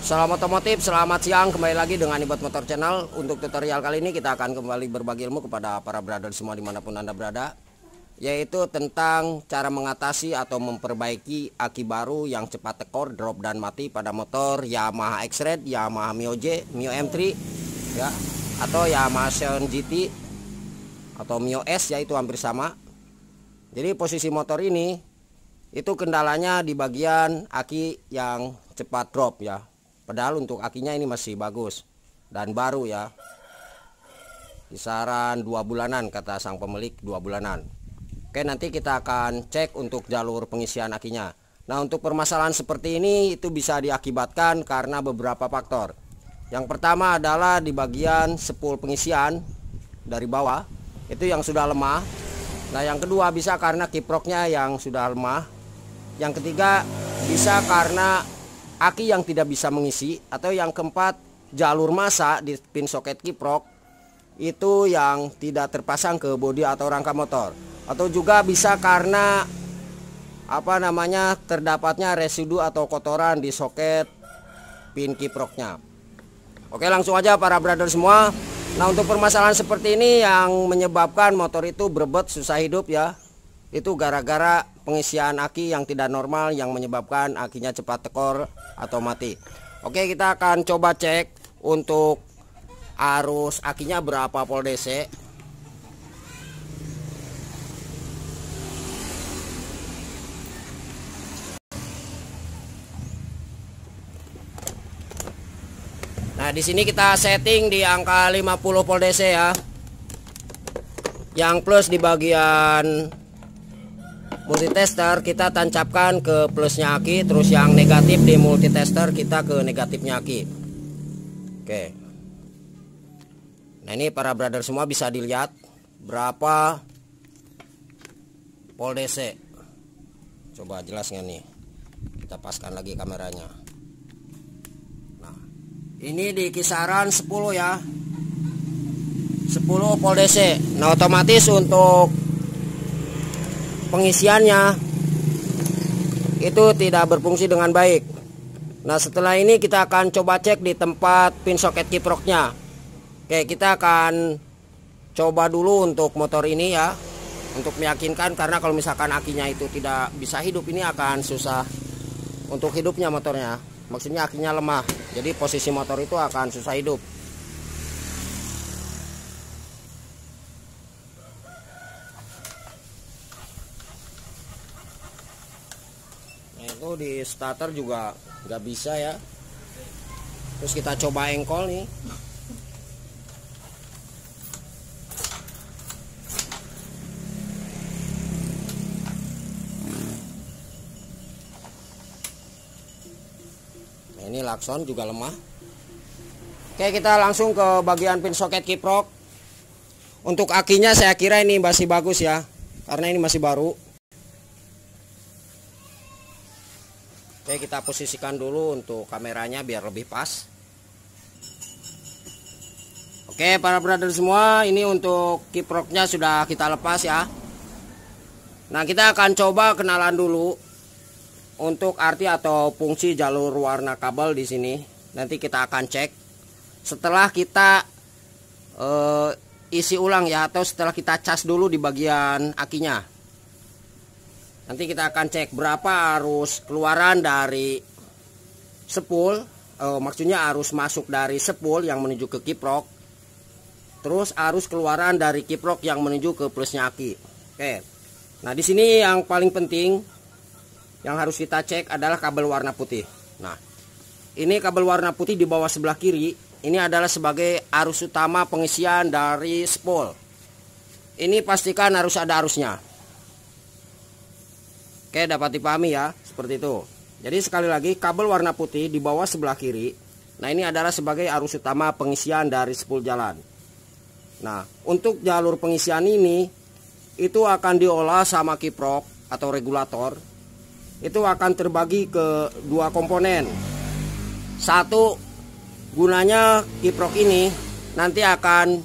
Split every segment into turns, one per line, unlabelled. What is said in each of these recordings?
Salam otomotif, selamat siang, kembali lagi dengan Ibot Motor Channel. Untuk tutorial kali ini kita akan kembali berbagi ilmu kepada para brother semua dimanapun Anda berada, yaitu tentang cara mengatasi atau memperbaiki aki baru yang cepat tekor, drop dan mati pada motor Yamaha X-Red, Yamaha Mio J, Mio M3 ya, atau Yamaha Scion GT atau Mio S, yaitu hampir sama. Jadi posisi motor ini itu kendalanya di bagian aki yang cepat drop ya. Padahal untuk akinya ini masih bagus dan baru ya. Kisaran 2 bulanan kata sang pemilik, 2 bulanan. Oke, nanti kita akan cek untuk jalur pengisian akinya. Nah, untuk permasalahan seperti ini itu bisa diakibatkan karena beberapa faktor. Yang pertama adalah di bagian spool pengisian dari bawah itu yang sudah lemah. Nah, yang kedua bisa karena kiproknya yang sudah lemah. Yang ketiga bisa karena aki yang tidak bisa mengisi, atau yang keempat jalur massa di pin soket kiprok itu yang tidak terpasang ke bodi atau rangka motor, atau juga bisa karena terdapatnya residu atau kotoran di soket pin kiproknya. Oke, langsung aja para brother semua. Nah, untuk permasalahan seperti ini yang menyebabkan motor itu berebet susah hidup ya, itu gara-gara pengisian aki yang tidak normal yang menyebabkan akinya cepat tekor atau mati. Oke, kita akan coba cek untuk arus akinya berapa volt DC. Nah, di sini kita setting di angka 50 volt DC ya. Yang plus di bagian multitester kita tancapkan ke plusnya aki, terus yang negatif di multitester kita ke negatifnya aki. Oke. Nah, ini para brother semua bisa dilihat berapa volt DC. Coba jelas nggak nih? Kita paskan lagi kameranya. Nah, ini di kisaran 10 ya. 10 volt DC. Nah, otomatis untuk pengisiannya itu tidak berfungsi dengan baik. Nah, setelah ini kita akan coba cek di tempat pin soket kiproknya. Oke, kita akan coba dulu untuk motor ini ya, untuk meyakinkan, karena kalau misalkan akinya itu tidak bisa hidup, ini akan susah untuk hidupnya motornya. Maksudnya akinya lemah, jadi posisi motor itu akan susah hidup. Itu di starter juga nggak bisa ya. Terus kita coba engkol nih. Nah, ini lakson juga lemah. Oke, kita langsung ke bagian pin soket kiprok. Untuk akinya saya kira ini masih bagus ya, karena ini masih baru. Oke, kita posisikan dulu untuk kameranya biar lebih pas. Oke, para brother semua, ini untuk kiproknya sudah kita lepas ya. Nah, kita akan coba kenalan dulu untuk arti atau fungsi jalur warna kabel di sini. Nanti kita akan cek setelah kita isi ulang ya, atau setelah kita cas dulu di bagian akinya. Nanti kita akan cek berapa arus keluaran dari spool, maksudnya arus masuk dari spool yang menuju ke kiprok, terus arus keluaran dari kiprok yang menuju ke plusnya aki. Oke. Nah, di sini yang paling penting yang harus kita cek adalah kabel warna putih. Nah, ini kabel warna putih di bawah sebelah kiri, ini adalah sebagai arus utama pengisian dari spool. Ini pastikan harus ada arusnya. Oke, dapat dipahami ya, seperti itu. Jadi sekali lagi, kabel warna putih di bawah sebelah kiri, nah ini adalah sebagai arus utama pengisian dari spool jalan. Nah, untuk jalur pengisian ini itu akan diolah sama kiprok atau regulator. Itu akan terbagi ke 2 komponen. Satu, gunanya kiprok ini nanti akan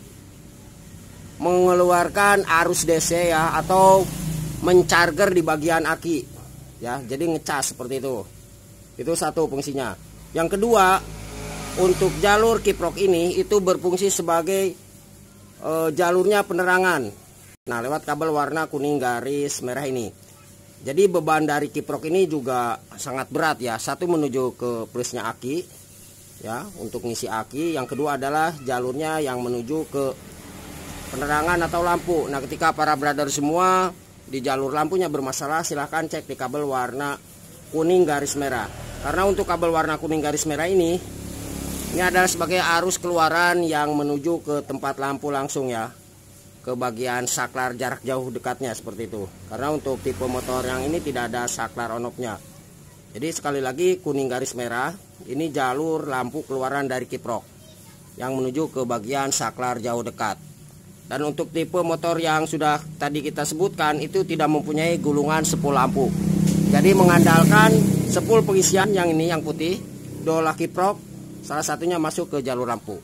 mengeluarkan arus DC ya, atau mencharger di bagian aki ya, jadi ngecas seperti itu. Itu satu fungsinya. Yang kedua, untuk jalur kiprok ini itu berfungsi sebagai jalurnya penerangan. Nah, lewat kabel warna kuning garis merah ini. Jadi beban dari kiprok ini juga sangat berat ya. Satu menuju ke plusnya aki ya, untuk ngisi aki. Yang kedua adalah jalurnya yang menuju ke penerangan atau lampu. Nah, ketika para brother semua di jalur lampunya bermasalah, silahkan cek di kabel warna kuning garis merah. Karena untuk kabel warna kuning garis merah ini adalah sebagai arus keluaran yang menuju ke tempat lampu langsung ya, ke bagian saklar jarak jauh dekatnya seperti itu. Karena untuk tipe motor yang ini tidak ada saklar on-off-nya. Jadi sekali lagi, kuning garis merah ini jalur lampu keluaran dari kiprok yang menuju ke bagian saklar jauh dekat. Dan untuk tipe motor yang sudah tadi kita sebutkan itu tidak mempunyai gulungan spool lampu. Jadi mengandalkan spool pengisian yang ini, yang putih, dola kiprok, salah satunya masuk ke jalur lampu.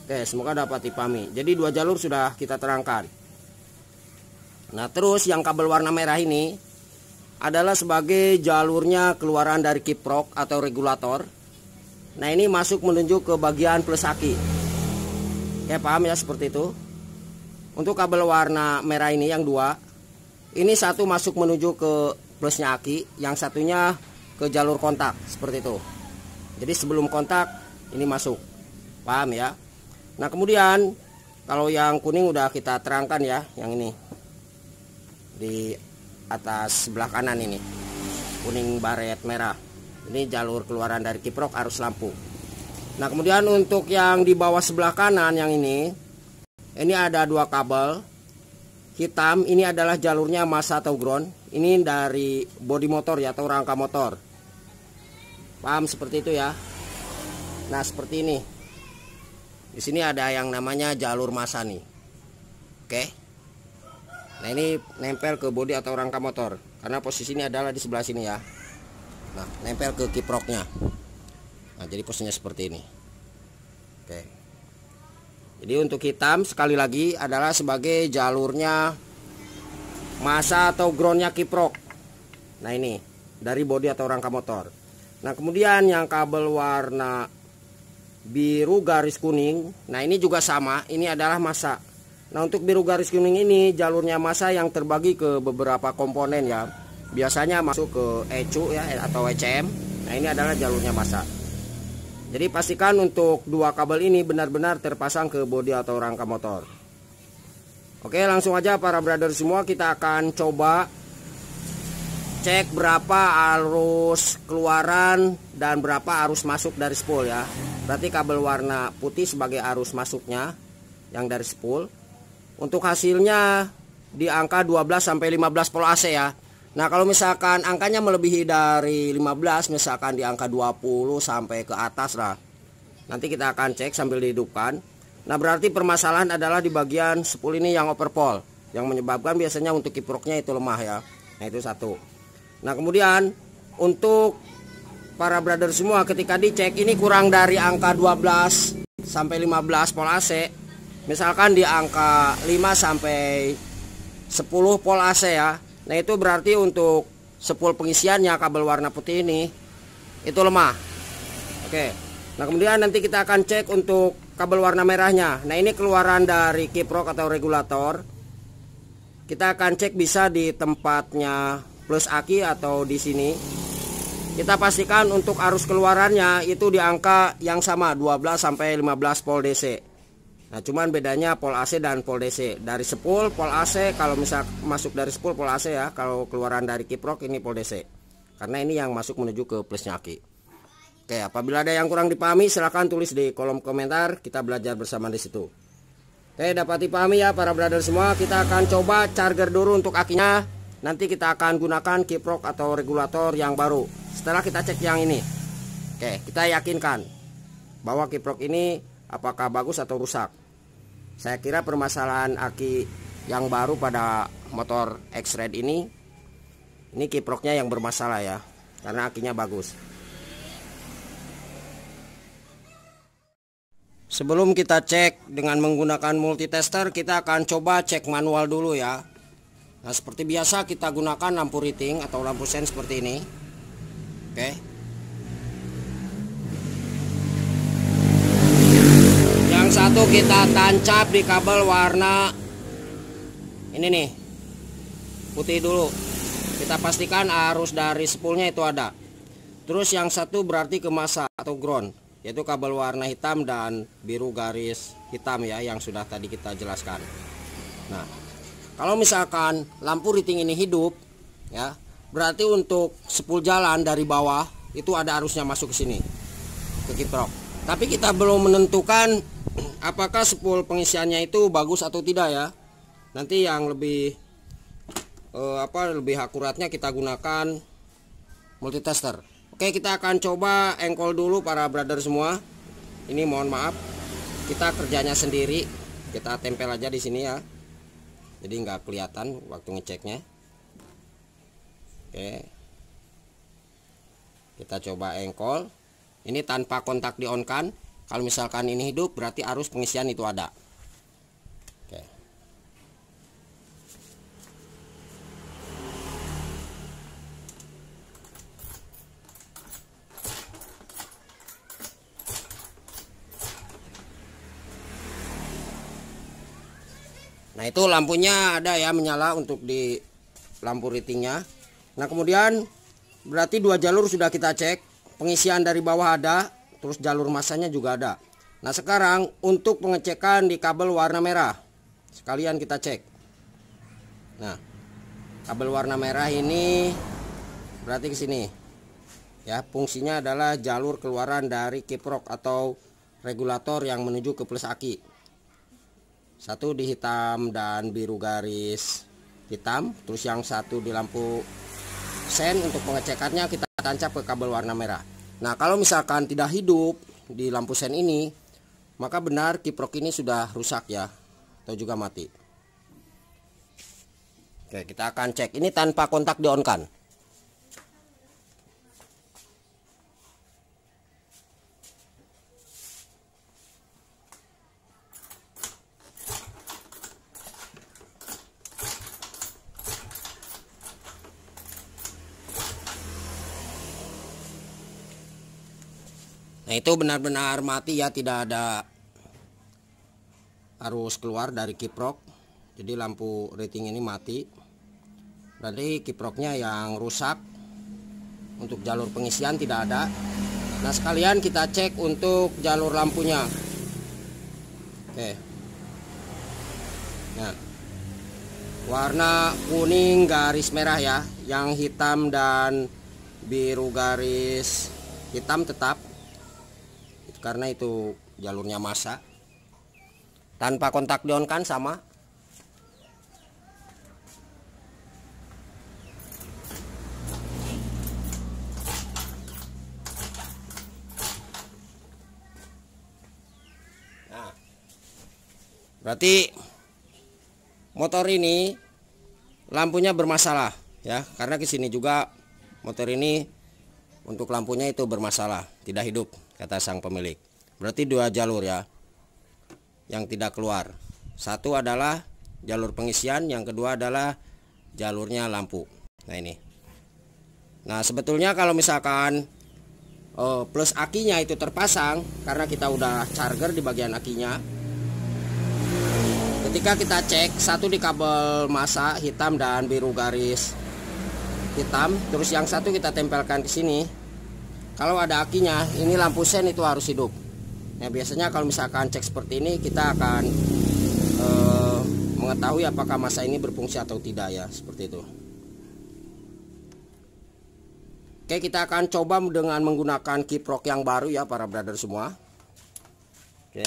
Oke, semoga dapat dipahami. Jadi dua jalur sudah kita terangkan. Nah, terus yang kabel warna merah ini adalah sebagai jalurnya keluaran dari kiprok atau regulator. Nah, ini masuk menuju ke bagian plus aki. Ya, paham ya seperti itu. Untuk kabel warna merah ini yang dua, ini satu masuk menuju ke plusnya aki, yang satunya ke jalur kontak seperti itu. Jadi sebelum kontak ini masuk. Paham ya? Nah, kemudian kalau yang kuning udah kita terangkan ya, yang ini di atas sebelah kanan ini, kuning baret merah, ini jalur keluaran dari kiprok arus lampu. Nah, kemudian untuk yang di bawah sebelah kanan yang ini ada dua kabel hitam. Ini adalah jalurnya massa atau ground. Ini dari bodi motor ya, atau rangka motor. Paham seperti itu ya? Nah, seperti ini. Di sini ada yang namanya jalur massa nih. Oke. Nah, ini nempel ke bodi atau rangka motor. Karena posisi ini adalah di sebelah sini ya. Nah, nempel ke kiproknya. Nah, jadi posisinya seperti ini. Oke. Jadi untuk hitam sekali lagi adalah sebagai jalurnya massa atau groundnya kiprok. Nah, ini dari bodi atau rangka motor. Nah, kemudian yang kabel warna biru garis kuning, nah ini juga sama, ini adalah massa. Nah, untuk biru garis kuning ini jalurnya massa yang terbagi ke beberapa komponen ya. Biasanya masuk ke ECU ya, atau ECM. Nah, ini adalah jalurnya massa. Jadi pastikan untuk dua kabel ini benar-benar terpasang ke bodi atau rangka motor. Oke, langsung aja para brother semua, kita akan coba cek berapa arus keluaran dan berapa arus masuk dari spool ya. Berarti kabel warna putih sebagai arus masuknya yang dari spool. Untuk hasilnya di angka 12 sampai 15 volt AC ya. Nah, kalau misalkan angkanya melebihi dari 15, misalkan di angka 20 sampai ke atas lah, nanti kita akan cek sambil dihidupkan. Nah, berarti permasalahan adalah di bagian spool ini yang overpool, yang menyebabkan biasanya untuk kiproknya itu lemah ya. Nah, itu satu. Nah, kemudian untuk para brother semua, ketika dicek ini kurang dari angka 12 sampai 15 volt AC, misalkan di angka 5 sampai 10 volt AC ya. Nah, itu berarti untuk spool pengisiannya kabel warna putih ini itu lemah. Oke. Nah, kemudian nanti kita akan cek untuk kabel warna merahnya. Nah, ini keluaran dari kiprok atau regulator. Kita akan cek bisa di tempatnya plus aki atau di sini. Kita pastikan untuk arus keluarannya itu di angka yang sama, 12 sampai 15 volt DC. Nah, cuman bedanya pol AC dan pol DC. Dari spool pol AC, kalau misal masuk dari spool pol AC ya, kalau keluaran dari kiprok ini pol DC. Karena ini yang masuk menuju ke plusnya aki. Oke, apabila ada yang kurang dipahami silahkan tulis di kolom komentar, kita belajar bersama di situ. Oke, dapat dipahami ya para brother semua. Kita akan coba charger dulu untuk akinya. Nanti kita akan gunakan kiprok atau regulator yang baru. Setelah kita cek yang ini. Oke, kita yakinkan bahwa kiprok ini apakah bagus atau rusak. Saya kira permasalahan aki yang baru pada motor X-Red ini kiproknya yang bermasalah ya, karena akinya bagus. Sebelum kita cek dengan menggunakan multitester, kita akan coba cek manual dulu ya. Nah, seperti biasa kita gunakan lampu riting atau lampu sen seperti ini. Oke. itu kita tancap di kabel warna ini nih, putih dulu. Kita pastikan arus dari spoolnya itu ada. Terus yang satu berarti ke masa atau ground, yaitu kabel warna hitam dan biru garis hitam ya, yang sudah tadi kita jelaskan. Nah, kalau misalkan lampu riting ini hidup ya, berarti untuk spool jalan dari bawah itu ada arusnya masuk ke sini, ke kiprok. Tapi kita belum menentukan apakah spool pengisiannya itu bagus atau tidak ya. Nanti yang lebih lebih akuratnya kita gunakan multitester. Oke, kita akan coba engkol dulu para brother semua. Ini mohon maaf, kita kerjanya sendiri. Kita tempel aja di sini ya. Jadi nggak kelihatan waktu ngeceknya. Oke. Kita coba engkol. Ini tanpa kontak di on kan. Kalau misalkan ini hidup berarti arus pengisian itu ada. Oke. Nah, itu lampunya ada ya, menyala untuk di lampu ritingnya. Nah, kemudian berarti dua jalur sudah kita cek, pengisian dari bawah ada, terus jalur masanya juga ada. Nah, sekarang untuk pengecekan di kabel warna merah, sekalian kita cek. Nah, kabel warna merah ini berarti ke sini ya, fungsinya adalah jalur keluaran dari kiprok atau regulator yang menuju ke plus aki. Satu di hitam dan biru garis hitam, terus yang satu di lampu sen. Untuk pengecekannya kita tancap ke kabel warna merah. Nah, kalau misalkan tidak hidup di lampu sen ini, maka benar kiprok ini sudah rusak ya, atau juga mati. Oke, kita akan cek ini tanpa kontak di on kan. Nah, itu benar-benar mati ya, tidak ada arus keluar dari kiprok. Jadi lampu rating ini mati. Berarti kiproknya yang rusak. Untuk jalur pengisian tidak ada. Nah, sekalian kita cek untuk jalur lampunya. Oke. Nah, warna kuning garis merah ya, yang hitam dan biru garis hitam tetap, karena itu jalurnya masa. Tanpa kontak di on kan sama. Nah, berarti motor ini lampunya bermasalah ya, karena ke sini juga motor ini untuk lampunya itu bermasalah, tidak hidup kata sang pemilik. Berarti dua jalur ya yang tidak keluar. Satu adalah jalur pengisian, yang kedua adalah jalurnya lampu. Nah, ini. Nah, sebetulnya kalau misalkan plus akinya itu terpasang, karena kita udah charger di bagian akinya. Ketika kita cek, satu di kabel masa hitam dan biru garis hitam, terus yang satu kita tempelkan ke sini. Kalau ada akinya, ini lampu sen itu harus hidup. Nah, biasanya kalau misalkan cek seperti ini, kita akan mengetahui apakah masa ini berfungsi atau tidak ya, seperti itu. Oke, kita akan coba dengan menggunakan kiprok yang baru ya para brother semua. Oke.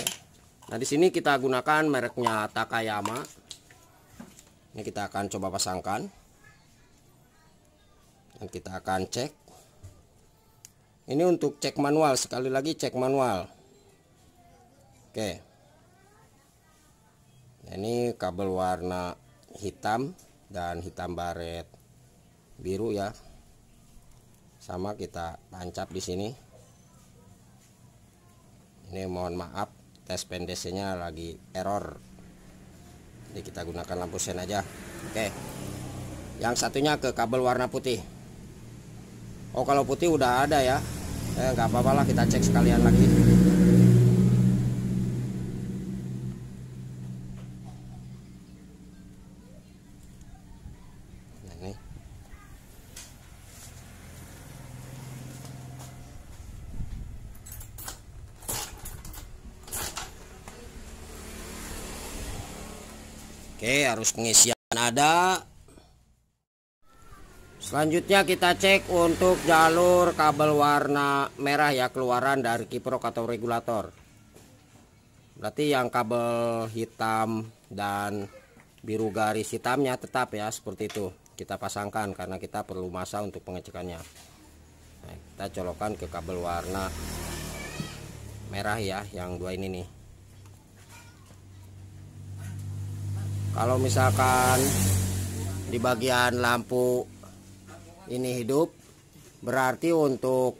Nah, di sini kita gunakan mereknya Takayama. Ini kita akan coba pasangkan. Dan kita akan cek. Ini untuk cek manual, sekali lagi cek manual. Oke. Nah, ini kabel warna hitam dan hitam baret biru ya. Sama kita tancap di sini. Ini mohon maaf, tes pendesnya lagi error. Jadi kita gunakan lampu sen aja. Oke. Yang satunya ke kabel warna putih. Oh, kalau putih udah ada ya. Nggak apa-apa lah, kita cek sekalian lagi. Oke, arus pengisian ada. Selanjutnya kita cek untuk jalur kabel warna merah ya, keluaran dari kiprok atau regulator. Berarti yang kabel hitam dan biru garis hitamnya tetap ya seperti itu kita pasangkan, karena kita perlu masa untuk pengecekannya. Nah, kita colokan ke kabel warna merah ya, yang dua ini nih. Kalau misalkan di bagian lampu ini hidup, berarti untuk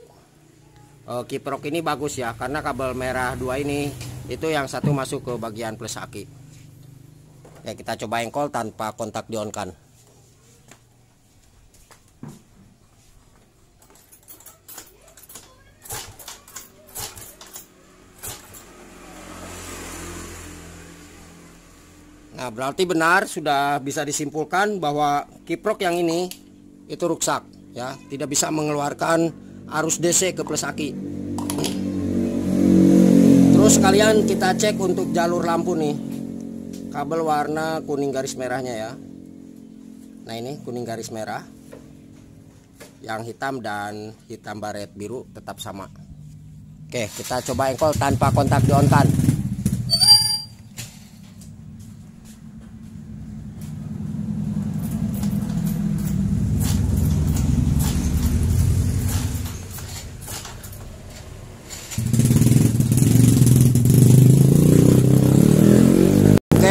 kiprok ini bagus ya, karena kabel merah dua ini itu yang satu masuk ke bagian plus aki. Ya, kita coba engkol tanpa kontak di-on-kan. Nah, berarti benar, sudah bisa disimpulkan bahwa kiprok yang ini itu rusak ya, tidak bisa mengeluarkan arus DC ke plus aki. Terus kalian kita cek untuk jalur lampu nih, kabel warna kuning garis merahnya ya. Nah, ini kuning garis merah, yang hitam dan hitam baret biru tetap sama. Oke, kita coba engkol tanpa kontak di-on-kan.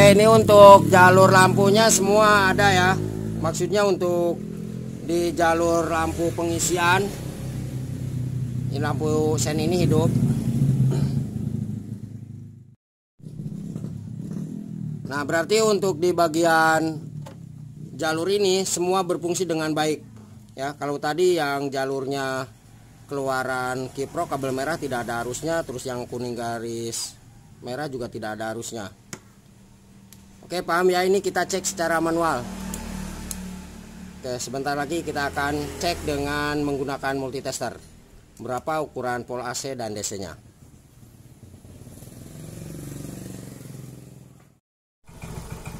Ini untuk jalur lampunya semua ada ya, maksudnya untuk di jalur lampu pengisian ini lampu sen ini hidup. Nah, berarti untuk di bagian jalur ini semua berfungsi dengan baik ya. Kalau tadi yang jalurnya keluaran kiprok kabel merah tidak ada arusnya, terus yang kuning garis merah juga tidak ada arusnya. Oke, paham ya, ini kita cek secara manual. Oke, sebentar lagi kita akan cek dengan menggunakan multitester. Berapa ukuran pol AC dan DC nya.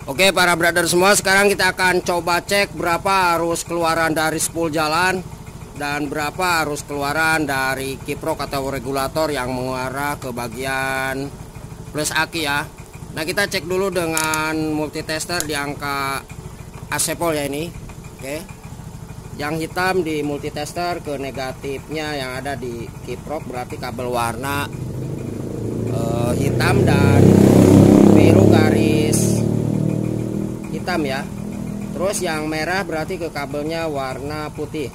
Oke, para brother semua, sekarang kita akan coba cek berapa arus keluaran dari spool jalan dan berapa arus keluaran dari kiprok atau regulator yang mengarah ke bagian plus aki ya. Nah, kita cek dulu dengan multitester di angka AC pol ya ini. Oke. Yang hitam di multitester ke negatifnya yang ada di kiprok, berarti kabel warna hitam dan biru garis hitam ya. Terus yang merah berarti ke kabelnya warna putih.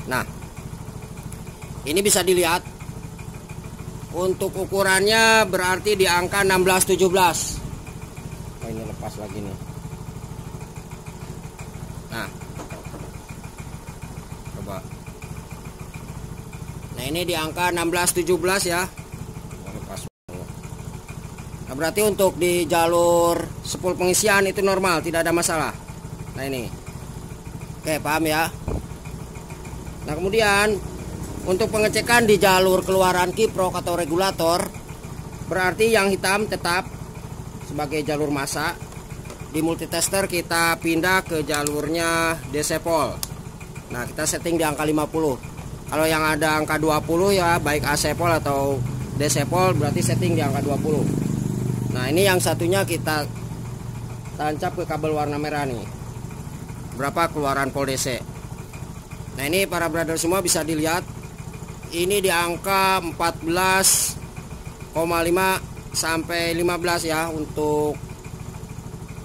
Nah, ini bisa dilihat untuk ukurannya berarti di angka 16-17. Oh, ini lepas lagi nih. Nah, coba. Nah, ini di angka 16-17 ya. Lepas. Nah, berarti untuk di jalur spool pengisian itu normal, tidak ada masalah. Nah, ini. Oke, paham ya. Nah, kemudian untuk pengecekan di jalur keluaran kiprok atau regulator, berarti yang hitam tetap sebagai jalur massa. Di multitester kita pindah ke jalurnya DC pol. Nah, kita setting di angka 50. Kalau yang ada angka 20 ya, baik AC pol atau DC pol, berarti setting di angka 20. Nah, ini yang satunya kita tancap ke kabel warna merah nih. Berapa keluaran pol DC. Nah, ini para brother semua bisa dilihat. Ini di angka 14,5 sampai 15 ya untuk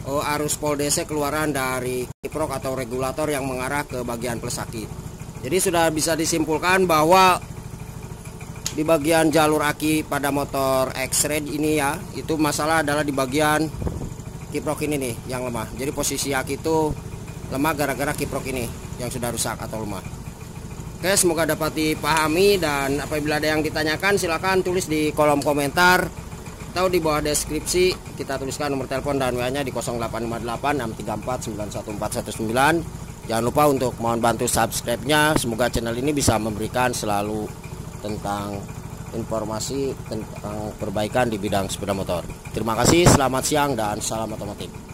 arus pol DC keluaran dari kiprok atau regulator yang mengarah ke bagian plus aki. Jadi sudah bisa disimpulkan bahwa di bagian jalur aki pada motor X-Ray ini ya, itu masalah adalah di bagian kiprok ini nih yang lemah. Jadi posisi aki itu lemah gara-gara kiprok ini yang sudah rusak atau lemah. Oke, semoga dapat dipahami, dan apabila ada yang ditanyakan silakan tulis di kolom komentar atau di bawah deskripsi. Kita tuliskan nomor telepon dan WA-nya di 0858 634 94119. Jangan lupa untuk mohon bantu subscribe-nya. Semoga channel ini bisa memberikan selalu tentang informasi tentang perbaikan di bidang sepeda motor. Terima kasih, selamat siang dan salam otomotif.